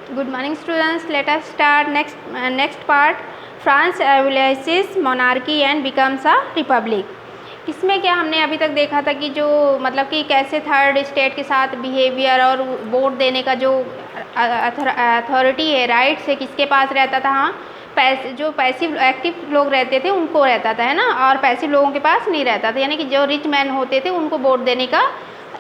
Good morning students. Let us start next part. France abolishes monarchy and becomes a republic. इसमें क्या हमने अभी तक देखा था कि जो मतलब कि कैसे थर्ड स्टेट के साथ बिहेवियर और वोट देने का जो अथॉरिटी है, राइट्स है, किसके पास रहता था। हाँ, जो पैसिव एक्टिव लोग रहते थे उनको रहता था, है ना, और पैसिव लोगों के पास नहीं रहता था, यानी कि जो रिच मैन होते थे उनको वोट देने का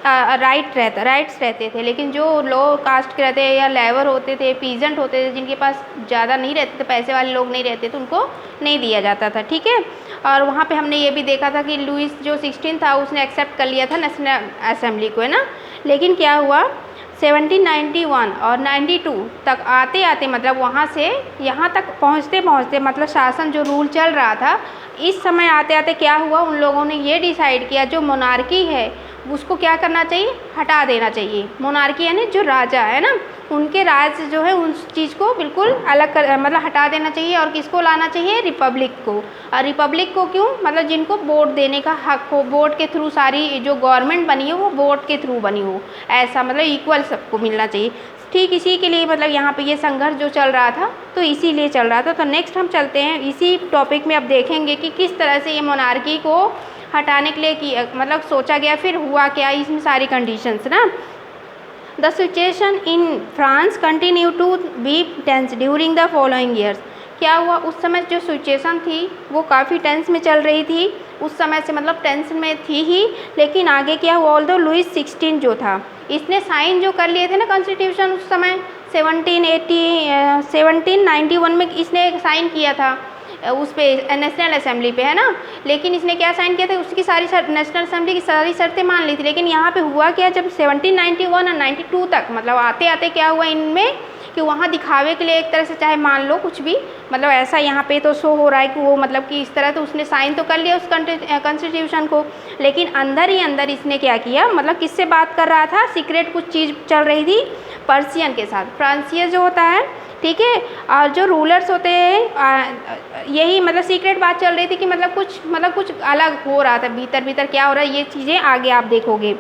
राइट्स रहते थे। लेकिन जो लो कास्ट के रहते या लेबर होते थे, पीजेंट होते थे, जिनके पास ज़्यादा नहीं रहते थे, पैसे वाले लोग नहीं रहते थे, उनको नहीं दिया जाता था। ठीक है। और वहाँ पे हमने ये भी देखा था कि लुइस जो 16 था उसने एक्सेप्ट कर लिया था नेशनल असेंबली को, है ना। लेकिन क्या हुआ, 1791 और 92 तक आते आते मतलब वहाँ से यहाँ तक पहुँचते पहुँचते मतलब शासन जो रूल चल रहा था, इस समय आते आते क्या हुआ, उन लोगों ने ये डिसाइड किया जो मोनार्की है उसको क्या करना चाहिए, हटा देना चाहिए। मोनार्की यानी जो राजा है ना, उनके राज जो है उस चीज़ को बिल्कुल अलग कर मतलब हटा देना चाहिए और किसको लाना चाहिए, रिपब्लिक को। और रिपब्लिक को क्यों, मतलब जिनको वोट देने का हक हो, वोट के थ्रू सारी जो गवर्नमेंट बनी हो वो वोट के थ्रू बनी हो, ऐसा मतलब इक्वल सबको मिलना चाहिए। ठीक इसी के लिए मतलब यहाँ पे ये संघर्ष जो चल रहा था तो इसीलिए चल रहा था। तो नेक्स्ट हम चलते हैं इसी टॉपिक में, अब देखेंगे कि किस तरह से ये मोनार्की को हटाने के लिए कि मतलब सोचा गया, फिर हुआ क्या, इसमें सारी कंडीशंस ना। The situation in France continue to be tense during the following years. क्या हुआ, उस समय जो सिचुएशन थी वो काफ़ी टेंस में चल रही थी, उस समय से मतलब टेंशन में थी ही। लेकिन आगे क्या हुआ, ऑल्दो लुइस 16 जो था इसने साइन जो कर लिए थे ना कॉन्स्टिट्यूशन, उस समय 1791 में इसने साइन किया था उस पे नेशनल असेंबली पे, है ना। लेकिन इसने क्या साइन किया था, उसकी सारी नेशनल असेंबली की सारी शर्तें मान ली थी। लेकिन यहाँ पे हुआ क्या, जब 1791 और 92 तक मतलब आते आते क्या हुआ इनमें कि वहाँ दिखावे के लिए एक तरह से चाहे मान लो कुछ भी, मतलब ऐसा यहाँ पे तो शो हो रहा है कि वो मतलब कि इस तरह तो उसने साइन तो कर लिया उस कॉन्स्टिट्यूशन को, लेकिन अंदर ही अंदर इसने क्या किया, मतलब किससे बात कर रहा था, सीक्रेट कुछ चीज़ चल रही थी पर्सियन के साथ। फ्रांसियस जो होता है, ठीक है, और जो रूलर्स होते हैं यही मतलब सीक्रेट बात चल रही थी कि मतलब कुछ अलग हो रहा था, भीतर भीतर क्या हो रहा है ये चीज़ें आगे आप देखोगे।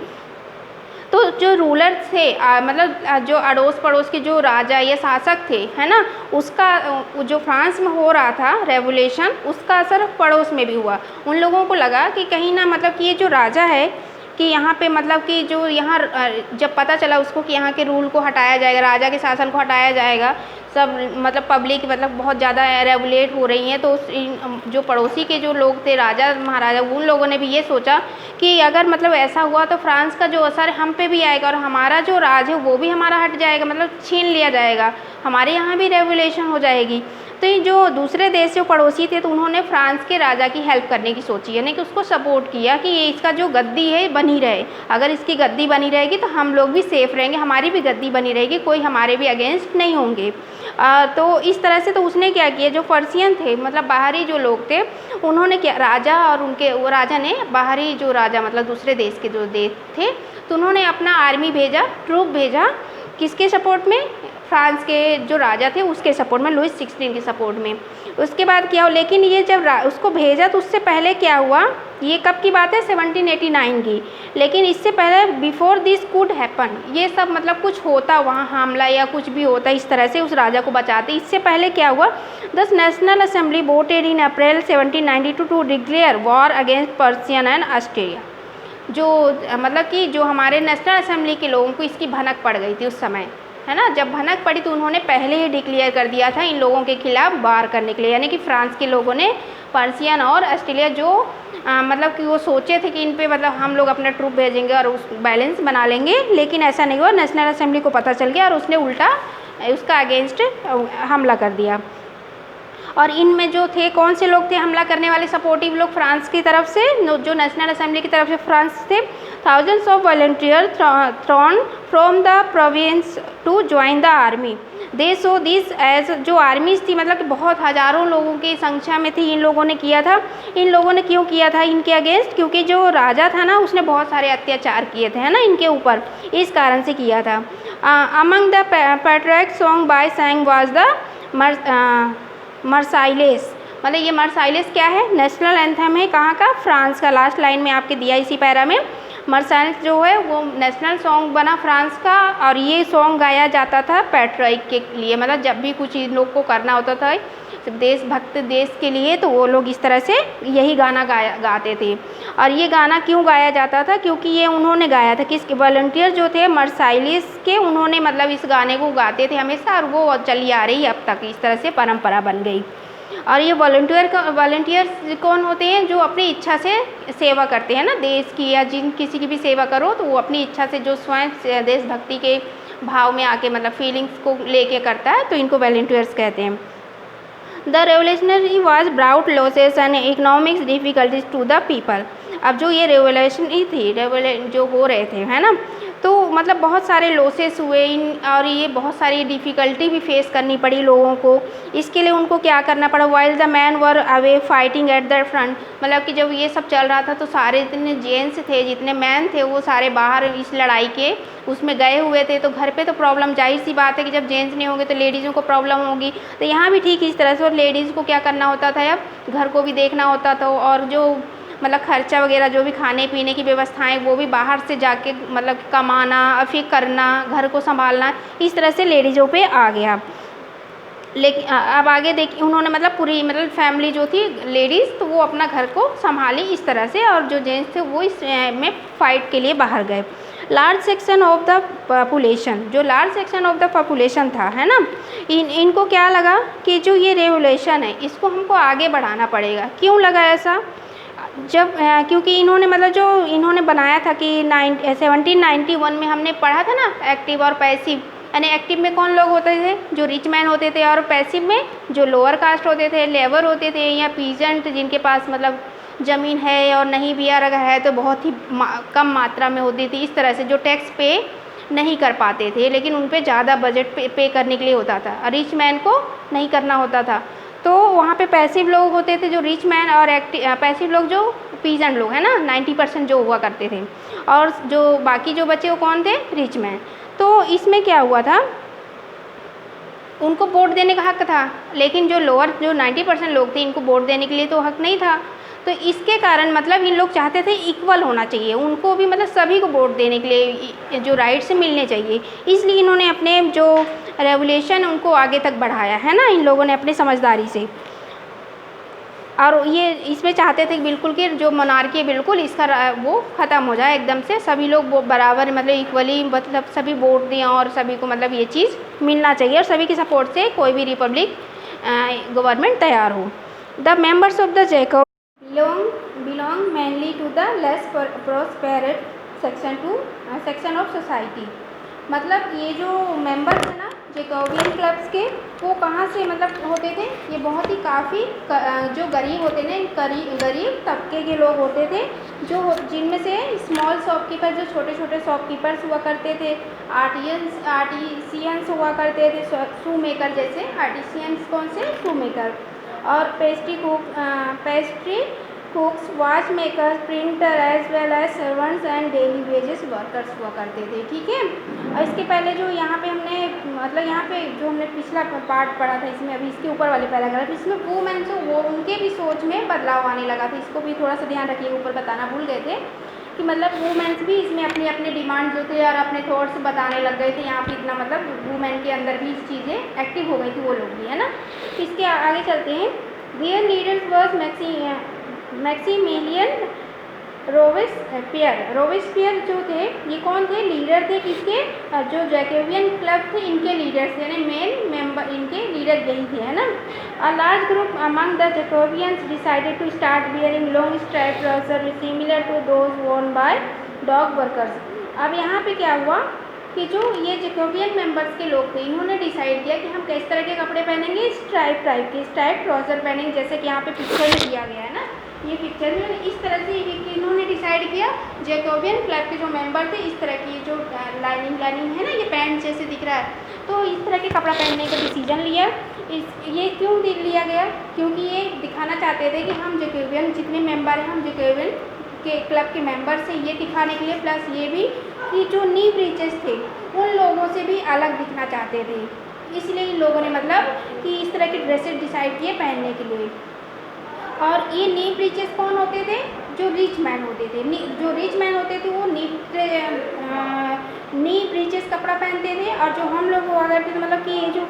तो जो रूलर्स थे मतलब जो अड़ोस पड़ोस के जो राजा या शासक थे, है ना, उसका जो फ्रांस में हो रहा था रेवोल्यूशन, उसका असर पड़ोस में भी हुआ। उन लोगों को लगा कि कहीं ना मतलब कि ये जो राजा है कि यहाँ पे मतलब कि जो यहाँ जब पता चला उसको कि यहाँ के रूल को हटाया जाएगा, राजा के शासन को हटाया जाएगा, सब मतलब पब्लिक मतलब बहुत ज़्यादा रेगुलेट हो रही हैं, तो जो पड़ोसी के जो लोग थे राजा महाराजा, उन लोगों ने भी ये सोचा कि अगर मतलब ऐसा हुआ तो फ्रांस का जो असर हम पे भी आएगा और हमारा जो राज है वो भी हमारा हट जाएगा, मतलब छीन लिया जाएगा, हमारे यहाँ भी रेवोल्यूशन हो जाएगी। तो ये जो दूसरे देश जो पड़ोसी थे तो उन्होंने फ्रांस के राजा की हेल्प करने की सोची, यानी कि उसको सपोर्ट किया कि ये इसका जो गद्दी है बनी रहे, अगर इसकी गद्दी बनी रहेगी तो हम लोग भी सेफ़ रहेंगे, हमारी भी गद्दी बनी रहेगी, कोई हमारे भी अगेंस्ट नहीं होंगे। तो इस तरह से तो उसने क्या किया, जो पर्सियन थे मतलब बाहरी जो लोग थे, उन्होंने क्या, राजा और उनके वो राजा ने बाहरी जो राजा मतलब दूसरे देश के जो देश थे तो उन्होंने अपना आर्मी भेजा, ट्रूप भेजा, किसके सपोर्ट में, फ्रांस के जो राजा थे उसके सपोर्ट में, लुइस 16 के सपोर्ट में। उसके बाद क्या हो, लेकिन ये जब उसको भेजा तो उससे पहले क्या हुआ, ये कब की बात है, 1789 की। लेकिन इससे पहले बिफोर दिस कुड हैपन, ये सब मतलब कुछ होता वहाँ हमला या कुछ भी होता इस तरह से उस राजा को बचाते, इससे पहले क्या हुआ, thus national assembly voted in April 1792 to declare war against Persian and Australia. जो मतलब कि जो हमारे नेशनल असेंबली के लोगों को इसकी भनक पड़ गई थी उस समय, है ना, जब भनक पड़ी तो उन्होंने पहले ही डिक्लेयर कर दिया था इन लोगों के खिलाफ वार करने के लिए, यानी कि फ्रांस के लोगों ने पर्सियन और ऑस्ट्रेलिया जो मतलब कि वो सोचे थे कि इन पे मतलब हम लोग अपना ट्रूप भेजेंगे और उस बैलेंस बना लेंगे, लेकिन ऐसा नहीं हुआ। नेशनल असेंबली को पता चल गया और उसने उल्टा उसका अगेंस्ट हमला कर दिया। और इनमें जो थे कौन से लोग थे हमला करने वाले सपोर्टिव लोग, फ्रांस की तरफ से जो नेशनल असेंबली की तरफ से फ्रांस थे, thousands of volunteer thrown from the province to join the army, they saw this as, जो आर्मीज थी मतलब कि बहुत हज़ारों लोगों की संख्या में थी, इन लोगों ने किया था। इन लोगों ने क्यों किया था इनके अगेंस्ट, क्योंकि जो राजा था ना उसने बहुत सारे अत्याचार किए थे, है ना, इनके ऊपर, इस कारण से किया था। Among the patriot song by sang was the Marseillaise, मतलब ये मर्साइलेस क्या है, नेशनल एंथम है, कहाँ का, फ्रांस का। लास्ट लाइन में आपके दिया इसी पैरा में, मार्साइल्स जो है वो नेशनल सॉन्ग बना फ्रांस का, और ये सॉन्ग गाया जाता था पैट्रियट के लिए, मतलब जब भी कुछ इन लोग को करना होता था देशभक्त देश के लिए, तो वो लोग इस तरह से यही गाना गाते थे। और ये गाना क्यों गाया जाता था, क्योंकि ये उन्होंने गाया था, किसके वॉलंटियर जो थे मार्साइलिस के, उन्होंने मतलब इस गाने को गाते थे हमेशा, और वो चली आ रही है अब तक, इस तरह से परंपरा बन गई। और ये वॉलंटियर्स कौन होते हैं, जो अपनी इच्छा से सेवा करते हैं ना देश की, या जिन किसी की भी सेवा करो तो वो अपनी इच्छा से जो स्वयं देशभक्ति के भाव में आके मतलब फीलिंग्स को लेके करता है, तो इनको वॉलंटियर्स कहते हैं। The revolutionary was brought losses and economics difficulties to the people. अब जो ये रेवोल्यूशन थी, जो हो रहे थे है ना, तो मतलब बहुत सारे लॉसेस हुए और ये बहुत सारी डिफ़िकल्टी भी फेस करनी पड़ी लोगों को। इसके लिए उनको क्या करना पड़ा, while the man were away fighting at the front, मतलब कि जब ये सब चल रहा था तो सारे जितने जेंट्स थे, जितने मैन थे, वो सारे बाहर इस लड़ाई के उसमें गए हुए थे। तो घर पे तो प्रॉब्लम, जाहिर सी बात है कि जब जेंट्स नहीं होंगे तो लेडीज़ों को प्रॉब्लम होगी। तो यहाँ भी ठीक इस तरह से, और लेडीज़ को क्या करना होता था, अब घर को भी देखना होता था, और जो मतलब खर्चा वगैरह जो भी खाने पीने की व्यवस्थाएं, वो भी बाहर से जाके मतलब कमाना और फिर करना, घर को संभालना, इस तरह से लेडीज़ों पे आ गया। लेकिन अब आगे देखिए, उन्होंने मतलब पूरी मतलब फैमिली जो थी लेडीज़, तो वो अपना घर को संभाली इस तरह से, और जो जेंट्स थे वो इस में फ़ाइट के लिए बाहर गए। Large section of the population, जो large section of the population था है ना, इनको क्या लगा कि जो ये रेवोल्यूशन है इसको हमको आगे बढ़ाना पड़ेगा। क्यों लगा ऐसा, जब क्योंकि इन्होंने मतलब जो इन्होंने बनाया था कि 1791 में हमने पढ़ा था ना एक्टिव और पैसिव, यानी एक्टिव में कौन लोग होते थे, जो रिच मैन होते थे, और पैसिव में जो लोअर कास्ट होते थे, लेबर होते थे, या पीजेंट जिनके पास मतलब ज़मीन है और नहीं भी अगर है तो बहुत ही कम मात्रा में होती थी। इस तरह से जो टैक्स पे नहीं कर पाते थे, लेकिन उन पे ज़्यादा बजट पे करने के लिए होता था, और रिच मैन को नहीं करना होता था। तो वहाँ पे पैसिव लोग होते थे जो रिच मैन, और पैसिव लोग जो पीजेंट लोग हैं ना 90% जो हुआ करते थे, और जो बाकी जो बचे वो कौन थे, रिच मैन। तो इसमें क्या हुआ था, उनको वोट देने का हक था, लेकिन जो लोअर जो 90% लोग थे इनको वोट देने के लिए तो हक नहीं था। तो इसके कारण मतलब इन लोग चाहते थे इक्वल होना चाहिए, उनको भी मतलब सभी को वोट देने के लिए जो राइट्स मिलने चाहिए, इसलिए इन्होंने अपने जो रेवोल्यूशन उनको आगे तक बढ़ाया है ना इन लोगों ने अपनी समझदारी से। और ये इसमें चाहते थे कि बिल्कुल कि जो मोनार्की है बिल्कुल इसका वो ख़त्म हो जाए एकदम से, सभी लोग वो बराबर मतलब इक्वली मतलब सभी वोट दें, और सभी को मतलब ये चीज़ मिलना चाहिए, और सभी के सपोर्ट से कोई भी रिपब्लिक गवर्नमेंट तैयार हो। The members of the Jacob belong mainly to the less prosperous section of society। मतलब ये जो मेंबर्स हैं ना जैकोबियन क्लब्स के, वो कहाँ से मतलब होते थे, ये बहुत ही काफ़ी जो गरीब होते थे, गरीब तबके के लोग होते थे, जो जिनमें से स्मॉल शॉपकीपर, जो छोटे छोटे शॉपकीपर्स हुआ करते थे, आर्टिसियंस हुआ करते थे, शू मेकर जैसे आर्टिसियंस कौन से, शू मेकर, और pastry cooks, watch makers, printer, as well as servants and daily wages workers हुआ करते थे। ठीक है, और इसके पहले जो यहाँ पे हमने मतलब यहाँ पे जो हमने पिछला पार्ट पढ़ा था, इसमें अभी इसके ऊपर वाले पैराग्राफ, इसमें वुमेन जो वो उनके भी सोच में बदलाव आने लगा था, इसको भी थोड़ा सा ध्यान रखिए, ऊपर बताना भूल गए थे कि मतलब वुमेन्स भी इसमें अपने अपने डिमांड जो थे और अपने थॉट्स बताने लग गए थे। यहाँ पे इतना मतलब वुमेन के अंदर भी चीज़ें एक्टिव हो गई थी, वो लोग भी है ना। इसके आगे चलते हैं। There leaders was Maximilien Robespierre जो थे, ये कौन थे, लीडर थे किसके, जो जैकोबियन क्लब थे इनके लीडर्स, यानी मेन मेंबर इनके लीडर यही थे है ना। A large group among the Jacobins decided to start wearing long stripe trouser similar to those worn by dock workers. अब यहाँ पे क्या हुआ कि जो ये जैकोबियन मेंबर्स के लोग थे, इन्होंने डिसाइड किया कि हम किस तरह के कपड़े पहनेंगे, स्ट्राइप टाइप के स्ट्राइप ट्राउजर पहनेंगे, जैसे कि यहाँ पे पिक्चर में दिया गया है ना, ये पिक्चर में इस तरह से इन्होंने डिसाइड किया। जैकोबियन क्लब के जो मेंबर थे इस तरह की जो लाइनिंग है ना, ये पैंट जैसे दिख रहा है, तो इस तरह के कपड़ा पहनने का डिसीजन लिया। ये क्यों लिया गया, क्योंकि ये दिखाना चाहते थे कि हम जैकोबियन जितने मेंबर हैं, हम जैकोबियन के क्लब के मेंबर से, ये दिखाने के लिए, प्लस ये भी कि जो नीव रिचेस थे उन लोगों से भी अलग दिखना चाहते थे, इसलिए इन लोगों ने मतलब कि इस तरह के ड्रेसेस डिसाइड किए पहनने के लिए। और ये नी ब्रीचेस कौन होते थे? जो रिच मैन होते थे। जो रिच मैन होते थे वो नी ब्रीचेस कपड़ा पहनते थे, और जो हम लोग हुआ करते थे, मतलब कि ये जो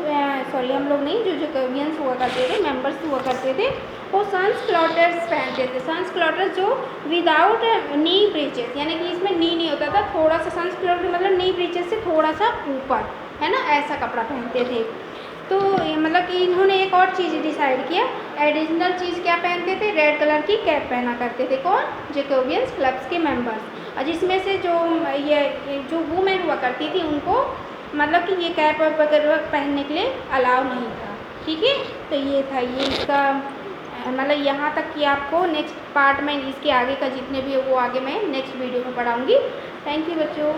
सॉरी हम लोग नहीं, जो जैकोबियंस हुआ करते थे, मेंबर्स हुआ करते थे, वो सन्स क्लॉटर्स पहनते थे। सन्स क्लॉटर्स जो विदाउट नी ब्रीचेस, यानी कि इसमें नी नहीं होता था, थोड़ा सा सन्स क्लॉटर मतलब नी ब्रीचेस से थोड़ा सा ऊपर, है ना, ऐसा कपड़ा पहनते थे। तो मतलब कि इन्होंने एक और चीज़ डिसाइड किया, एडिशनल चीज़ क्या पहनते थे? रेड कलर की कैप पहना करते थे। कौन? जैकोबियंस क्लब्स के मेंबर्स। और जिसमें से जो ये जो वुमेन हुआ करती थी उनको मतलब कि ये कैप वगैरह पहनने के लिए अलाउ नहीं था। ठीक है, तो ये था ये इसका मतलब यहाँ तक कि आपको नेक्स्ट पार्ट में इसके आगे का जितने भी वो आगे मैं नेक्स्ट वीडियो में पढ़ाऊँगी। थैंक यू बच्चों।